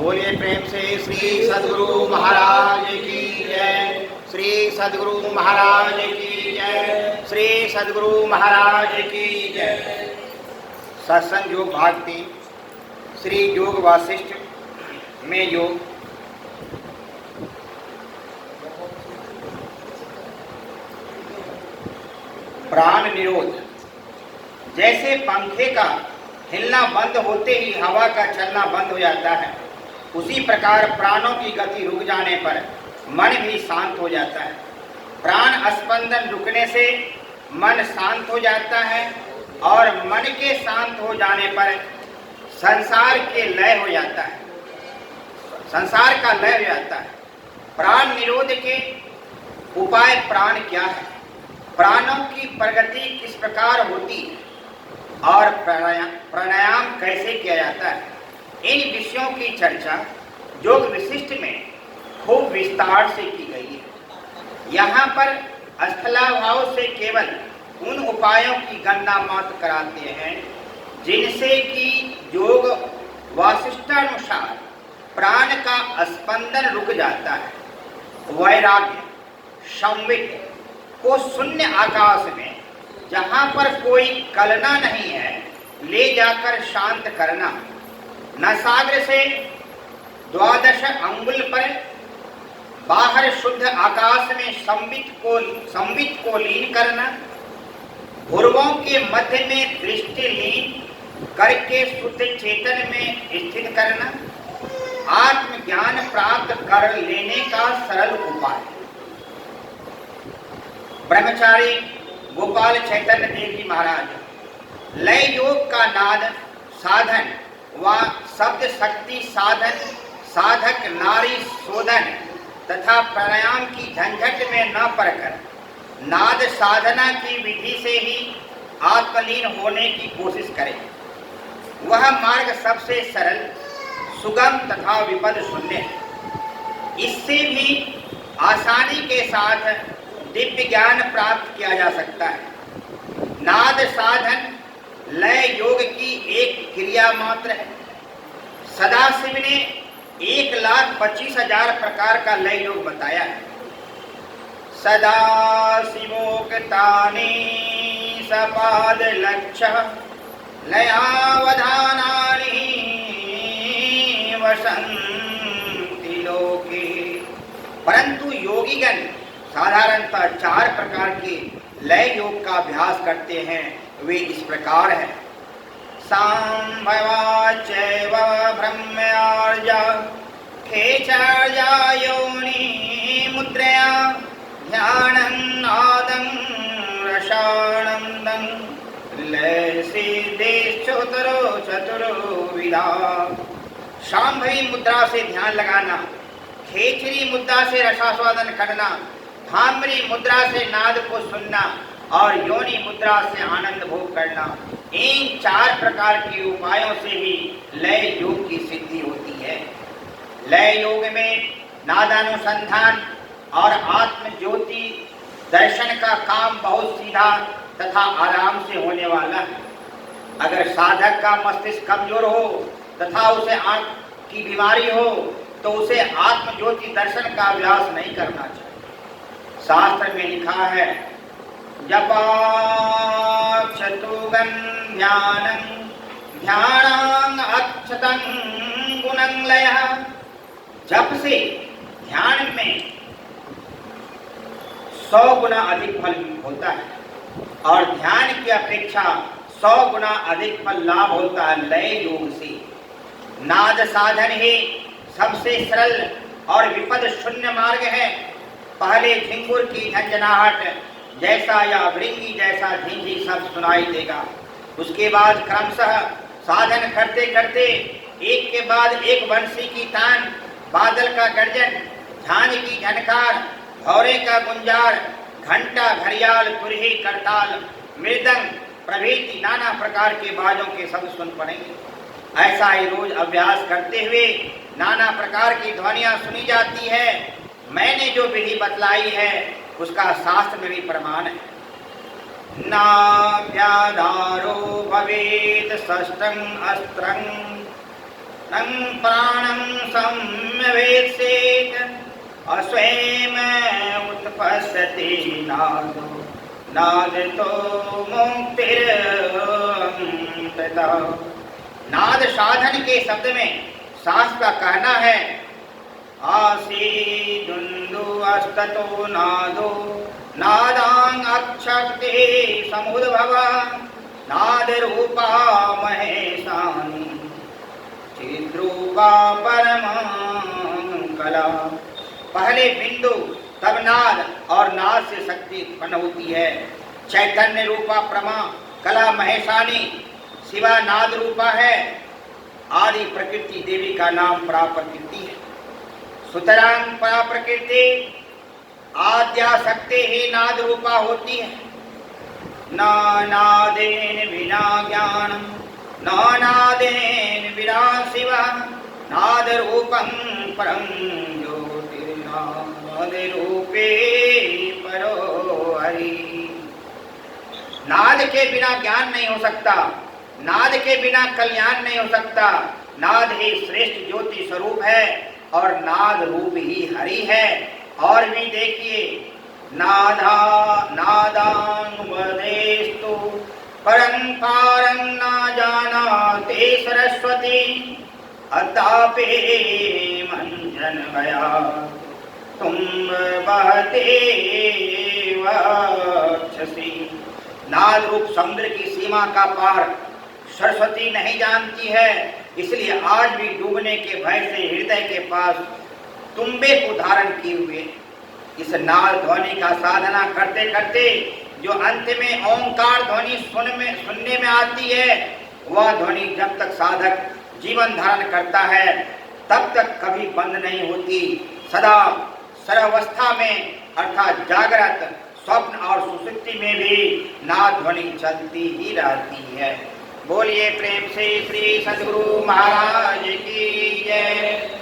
बोलिए प्रेम से श्री सद्गुरु महाराज की जय। श्री सद्गुरु महाराज की जय। श्री सद्गुरु महाराज की जय। सत्संग योग भाग 3 श्री योग वासिष्ठ में योग। प्राण निरोध। जैसे पंखे का हिलना बंद होते ही हवा का चलना बंद हो जाता है, उसी प्रकार प्राणों की गति रुक जाने पर मन भी शांत हो जाता है। प्राण स्पंदन रुकने से मन शांत हो जाता है और मन के शांत हो जाने पर संसार के लय हो जाता है, संसार का लय हो जाता है। प्राण निरोध के उपाय प्राण क्या है, प्राणों की प्रगति किस प्रकार होती है और प्राणायाम कैसे किया जाता है, इन विषयों की चर्चा योग विशिष्ट में खूब विस्तार से की गई है। यहाँ पर स्थलाभाव से केवल उन उपायों की गणना मात्र कराते हैं जिनसे कि योग वासिष्ठानुसार प्राण का स्पंदन रुक जाता है। वैराग्य, संवित को शून्य आकाश में जहाँ पर कोई कलना नहीं है ले जाकर शांत करना। नसाग्र से 12 अंगुल पर बाहर शुद्ध आकाश में संवित को लीन करना। ध्रुवों के मध्य में दृष्टि लीन करके शुद्ध चेतन में स्थित करना आत्मज्ञान प्राप्त कर लेने का सरल उपाय। ब्रह्मचारी गोपाल चैतन्य देव जी महाराज लय योग का नाद साधन व शब्द शक्ति साधन साधक नारी शोधन तथा प्राणायाम की झंझट में न पड़कर नाद साधना की विधि से ही आत्मलीन होने की कोशिश करें। वह मार्ग सबसे सरल, सुगम तथा विपद शून्य है। इससे भी आसानी के साथ दिव्य ज्ञान प्राप्त किया जा सकता है। नाद साधन लय योग की एक क्रिया मात्र है। सदाशिव ने 1,25,000 प्रकार का लय योग बताया है। सदाशिवोक्तानि सपाद लक्ष्य लयावधानानि वसन्ति लोके। परंतु योगीगण साधारणतः 4 प्रकार के लय योग का अभ्यास करते हैं। वे इस प्रकार है। सांभवा चैव ब्रह्मयार्जा खेचार्जा योनि मुद्रया ध्यानं नादं रसानंदं लय सिद्धि चतुरो विधा। सांभवी मुद्रा से ध्यान लगाना, खेचरी मुद्रा से रसास्वादन करना, भामरी मुद्रा से नाद को सुनना और योनि मुद्रा से आनंद भोग करना। इन 4 प्रकार के उपायों से ही लय योग की सिद्धि होती है। लय योग में नादानुसंधान और आत्म ज्योति दर्शन का काम बहुत सीधा तथा आराम से होने वाला है। अगर साधक का मस्तिष्क कमजोर हो तथा उसे आंख की बीमारी हो तो उसे आत्म ज्योति दर्शन का अभ्यास नहीं करना चाहिए। शास्त्र में लिखा है जपाक्षतुगं ज्ञानं ध्यानं अक्षतं गुणं लयः। जप से ध्यान में 100 गुना अधिक फल होता है और ध्यान की अपेक्षा 100 गुना अधिक फल लाभ होता है लय योग से। नाद साधन ही सबसे सरल और विपद शून्य मार्ग है। पहले झिंगुर की झंझनाहट जैसा या भृंगी जैसा झिंझी सब सुनाई देगा। उसके बाद क्रमशः साधन करते करते एक के बाद एक बंसी की तान, बादल का गर्जन, झांझ की झनकार, भौरे का गुंजार, घंटा, घड़ियाल, कुरही, करताल, मृदंग प्रभृति नाना प्रकार के बाजों के शब्द सुन पड़ेंगे। ऐसा ही रोज अभ्यास करते हुए नाना प्रकार की ध्वनियां सुनी जाती है। मैंने जो विधि बतलाई है उसका शास्त्र में भी प्रमाण है। नाभ्याधारो भवेत षष्ठं अस्त्रं तं प्राणं सम्यवेत्सेत् अस्वयं उत्पश्यति नादो नादतो मुक्तिरमृता। नाद साधन के शब्द में शास्त्र का कहना है आसीदुन्दु अस्ततो नादो नादांग अक्षक्ति समुद्भव नाद रूपा महेशानी चिद्रूपा परम कला। पहले बिंदु तब नाद और नाद से शक्ति उत्पन्न होती है। चैतन्य रूपा प्रमा कला महेशानी शिवा नाद रूपा है। आदि प्रकृति देवी का नाम प्राप्रकृति है। सुतरां प्राप्रकृति आद्या शक्ति ही नाद रूपा होती है। न नादेन विना ज्ञानम न नादेन विना शिवा नाद रूपं परम ज्योतिर्नाद रूपे परो हरि। नाद के बिना ज्ञान नहीं हो सकता, नाद के बिना कल्याण नहीं हो सकता। नाद ही श्रेष्ठ ज्योति स्वरूप है और नाद रूप ही हरि है। और भी देखिए नादा नादांग वदेस्तु परंकारं न जानाते सरस्वती अतापे मंजन गया तुम बहते वक्षसि। नाद रूप समुद्र की सीमा का पार सरस्वती नहीं जानती है, इसलिए आज भी डूबने के भय से हृदय के पास तुम्बे को धारण किए हुए इस नाद ध्वनि का साधना करते करते जो अंत में ओंकार ध्वनि सुनने में आती है, वह ध्वनि जब तक साधक जीवन धारण करता है तब तक कभी बंद नहीं होती। सदा सर्वावस्था में अर्थात जागृत स्वप्न और सुषुप्ति में भी नाद ध्वनि चलती ही रहती है। बोलिए प्रेम से श्री सद्गुरु महाराज की जय।